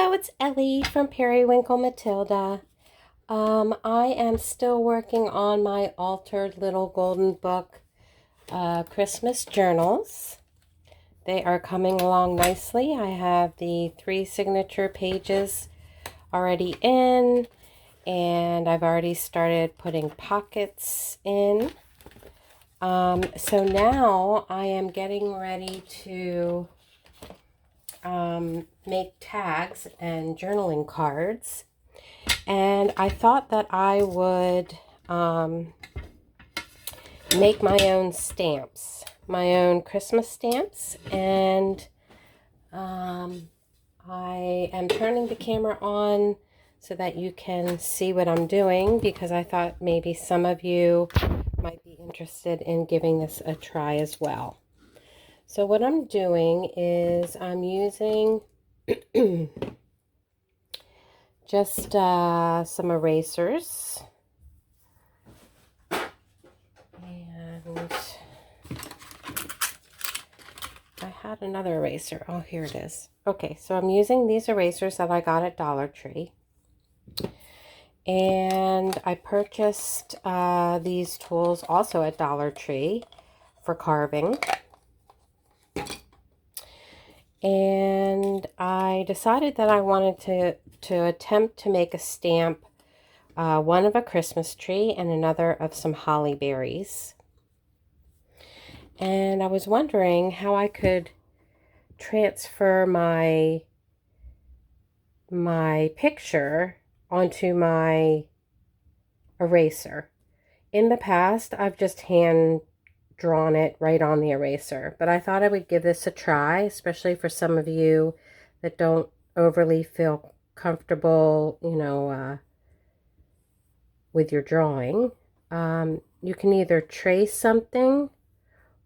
Hello, it's Ellie from Periwinkle Matilda. I am still working on my altered little golden book Christmas journals. They are coming along nicely. I have the 3 signature pages already in, and I've already started putting pockets in. So now I am getting ready to make tags and journaling cards, and I thought that I would make my own stamps, my own Christmas stamps, and I am turning the camera on so that you can see what I'm doing, because I thought maybe some of you might be interested in giving this a try as well. So what I'm doing is I'm using just some erasers, and I had another eraser. Oh, here it is. Okay, so I'm using these erasers that I got at Dollar Tree, and I purchased these tools also at Dollar Tree for carving. And I decided that I wanted to attempt to make a stamp, one of a Christmas tree and another of some holly berries. And I was wondering how I could transfer my picture onto my eraser. In the past, I've just hand drawn it right on the eraser, but I thought I would give this a try, especially for some of you that don't overly feel comfortable, with your drawing. You can either trace something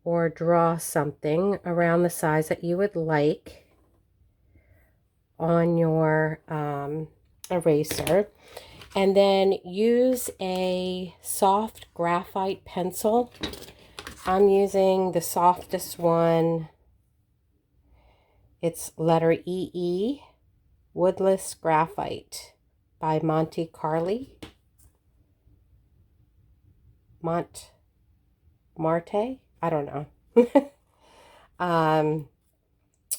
or draw something around the size that you would like on your eraser, and then use a soft graphite pencil. I'm using the softest one. It's letter EE, Woodless Graphite by Monte Carli. Marte? I don't know. And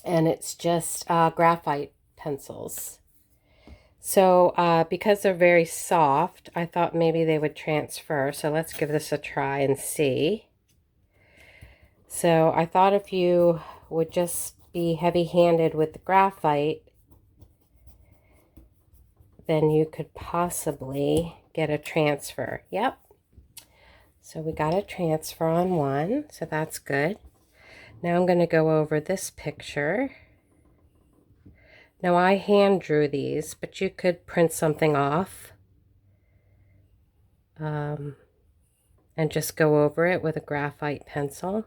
it's just graphite pencils. So because they're very soft, I thought maybe they would transfer. So let's give this a try and see. So I thought if you would just be heavy-handed with the graphite, then you could possibly get a transfer. Yep. So we got a transfer on one, so that's good. Now I'm going to go over this picture. Now I hand drew these, but you could print something off and just go over it with a graphite pencil.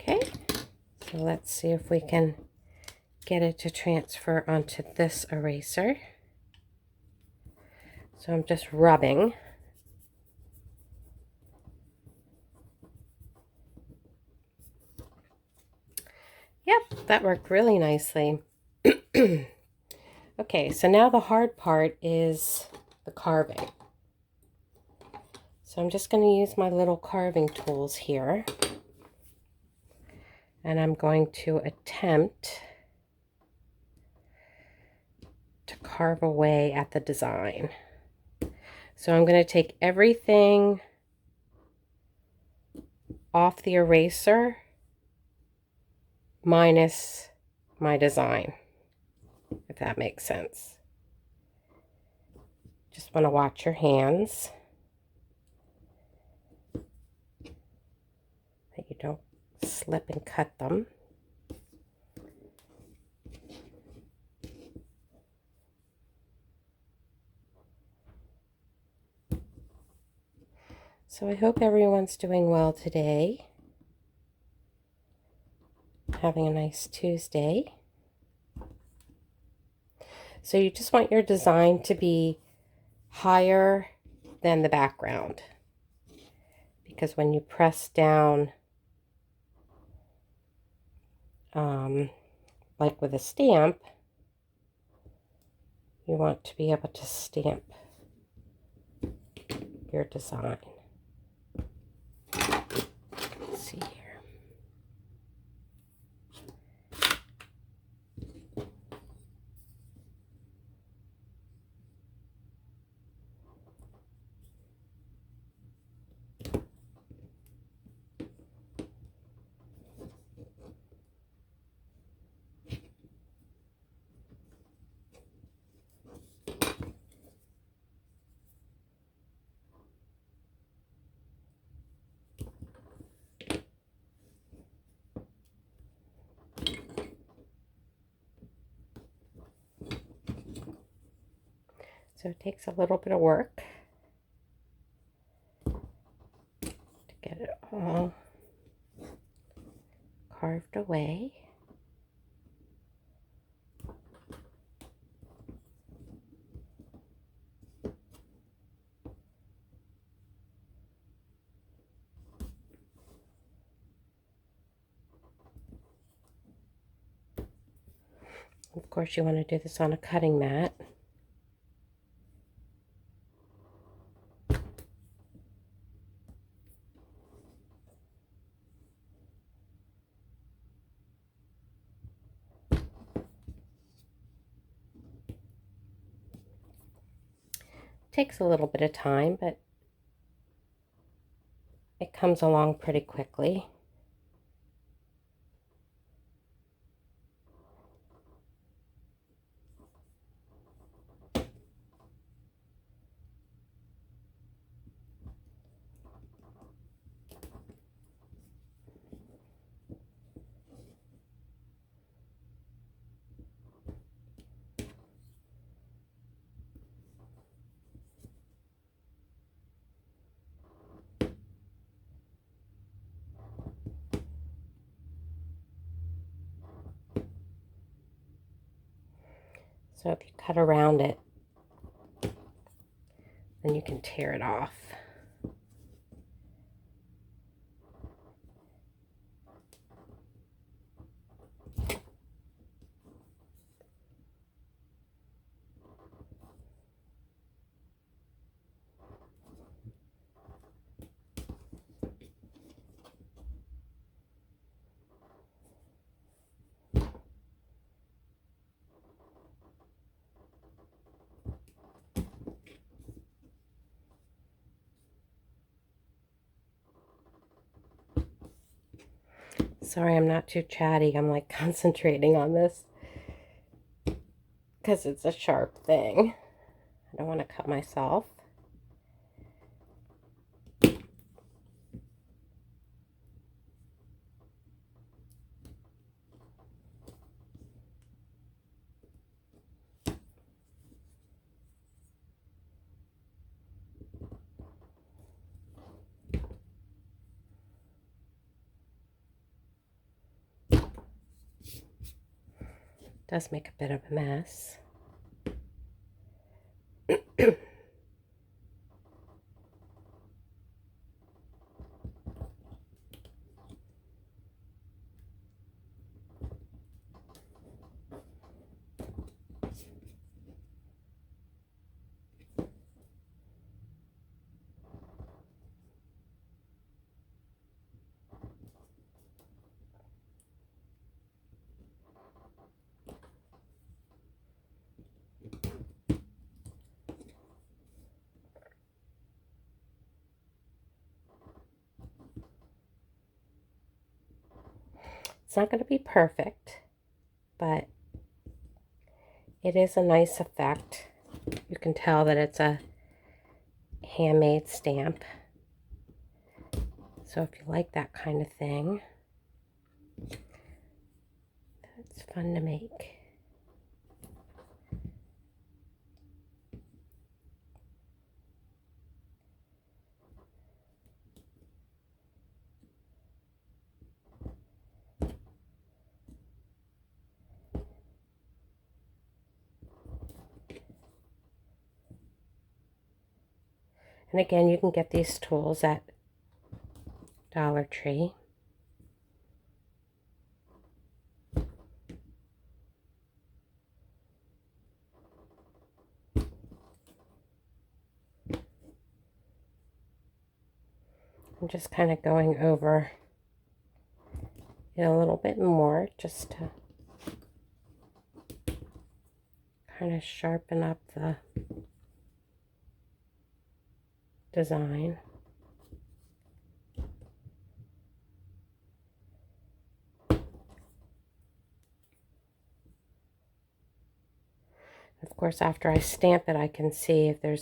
Okay, so let's see if we can get it to transfer onto this eraser. So I'm just rubbing. Yep, that worked really nicely. Okay, so now the hard part is the carving. So I'm just going to use my little carving tools here, and I'm going to attempt to carve away at the design. So I'm going to take everything off the eraser minus my design, if that makes sense. Just want to watch your hands, that you don't slip and cut them. So I hope everyone's doing well today. Having a nice Tuesday. So you just want your design to be higher than the background, because when you press down, like with a stamp, you want to be able to stamp your design. Let's see here. So it takes a little bit of work to get it all carved away. Of course, you want to do this on a cutting mat. Takes a little bit of time, but it comes along pretty quickly. So if you cut around it, then you can tear it off. Sorry, I'm not too chatty. I'm like concentrating on this because it's a sharp thing. I don't want to cut myself. Does make a bit of a mess. It's not going to be perfect, but it is a nice effect. You can tell that it's a handmade stamp. So if you like that kind of thing, it's fun to make. And again, you can get these tools at Dollar Tree. I'm just kind of going over it a little bit more just to kind of sharpen up the design. Of course, after I stamp it, I can see if there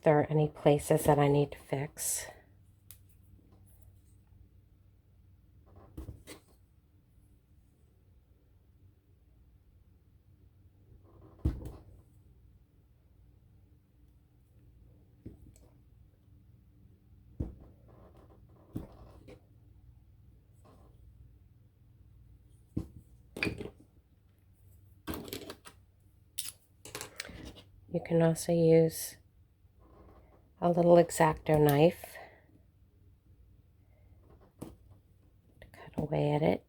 are any places that I need to fix. You can also use a little X-Acto knife to cut away at it.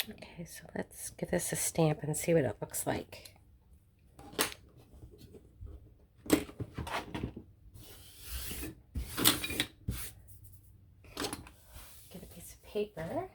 Okay, so let's give this a stamp and see what it looks like. Get a piece of paper.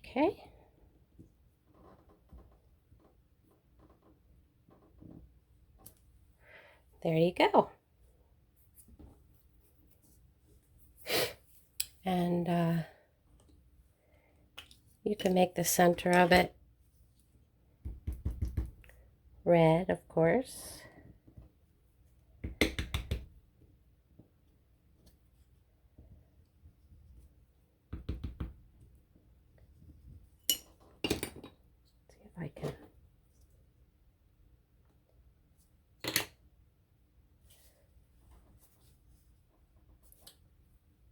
Okay. There you go. And you can make the center of it red, of course. See if I can.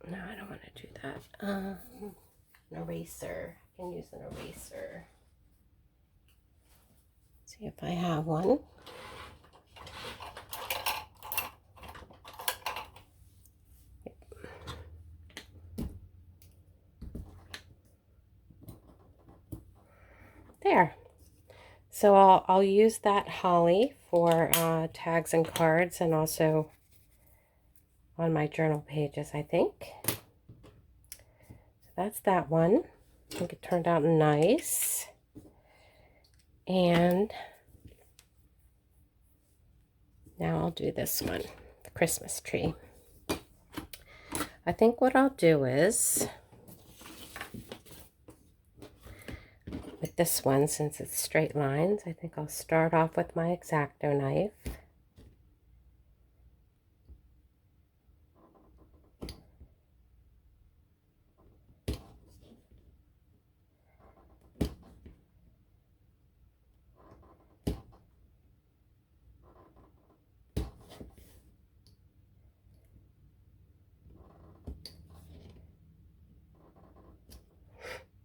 No, I don't want to do that. An eraser. I can use an eraser. See if I have one. There. So I'll use that holly for tags and cards, and also on my journal pages, I think. So that's that one. I think it turned out nice. And now I'll do this one, the Christmas tree. I think what I'll do is, with this one, since it's straight lines, I think I'll start off with my X-Acto knife.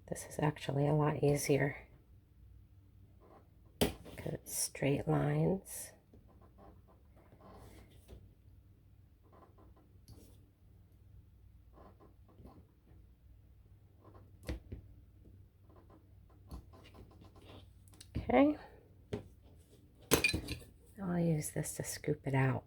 This is actually a lot easier because it's straight lines. Okay. I'll use this to scoop it out.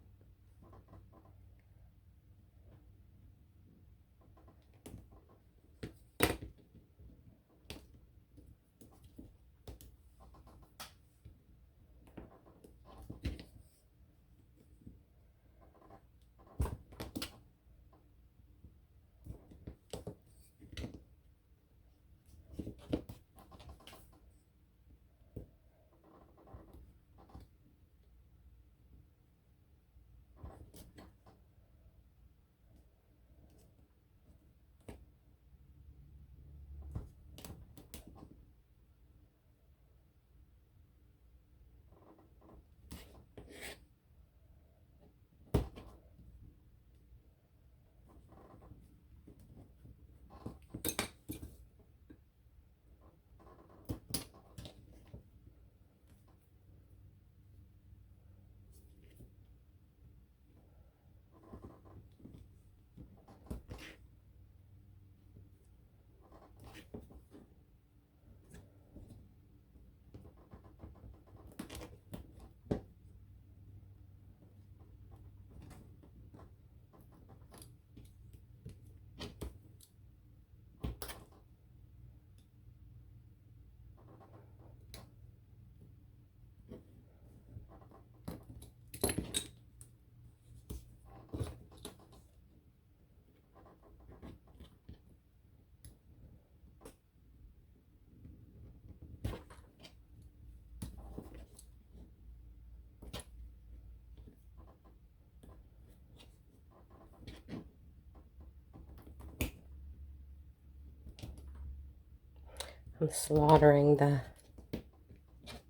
I'm slaughtering the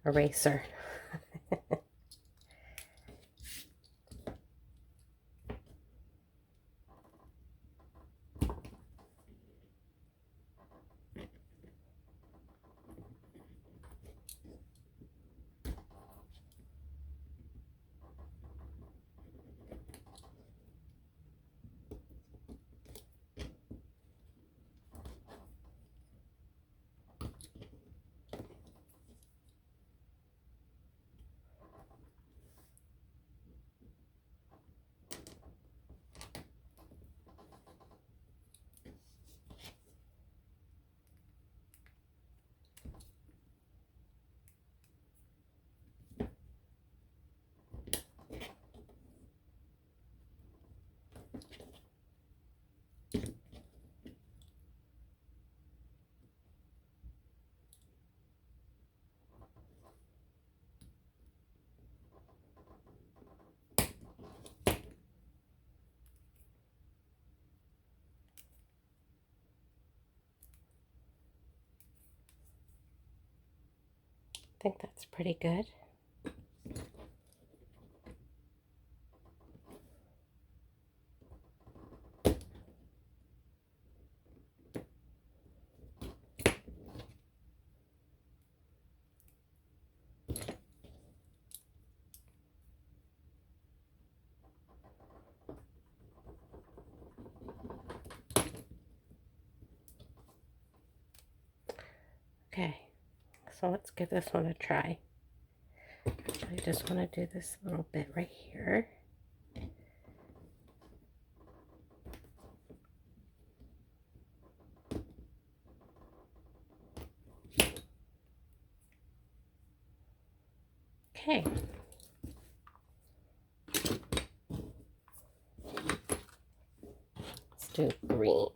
eraser. I think that's pretty good. Okay, so let's give this one a try. I just want to do this little bit right here. Okay. Let's do green.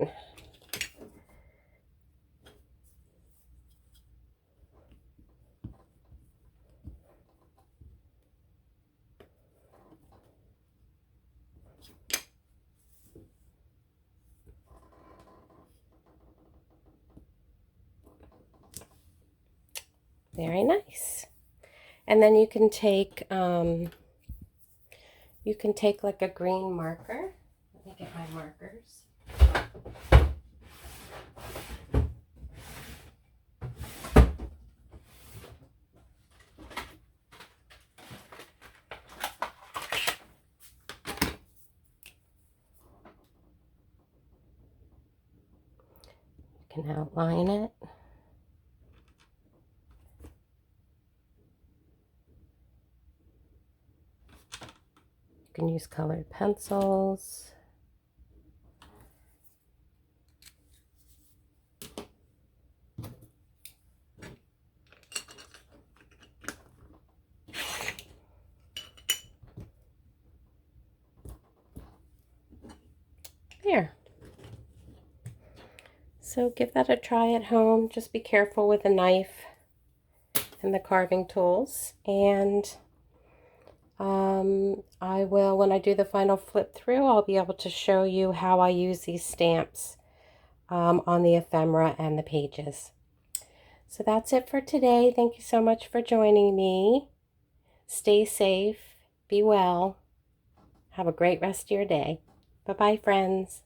Very nice. And then you can take like a green marker. Let me get my markers. You can outline it. can use colored pencils. There. So give that a try at home. Just be careful with a knife and the carving tools. And I will, when I do the final flip through, I'll be able to show you how I use these stamps on the ephemera and the pages. So that's it for today. Thank you so much for joining me. Stay safe, be well, have a great rest of your day. Bye-bye, friends.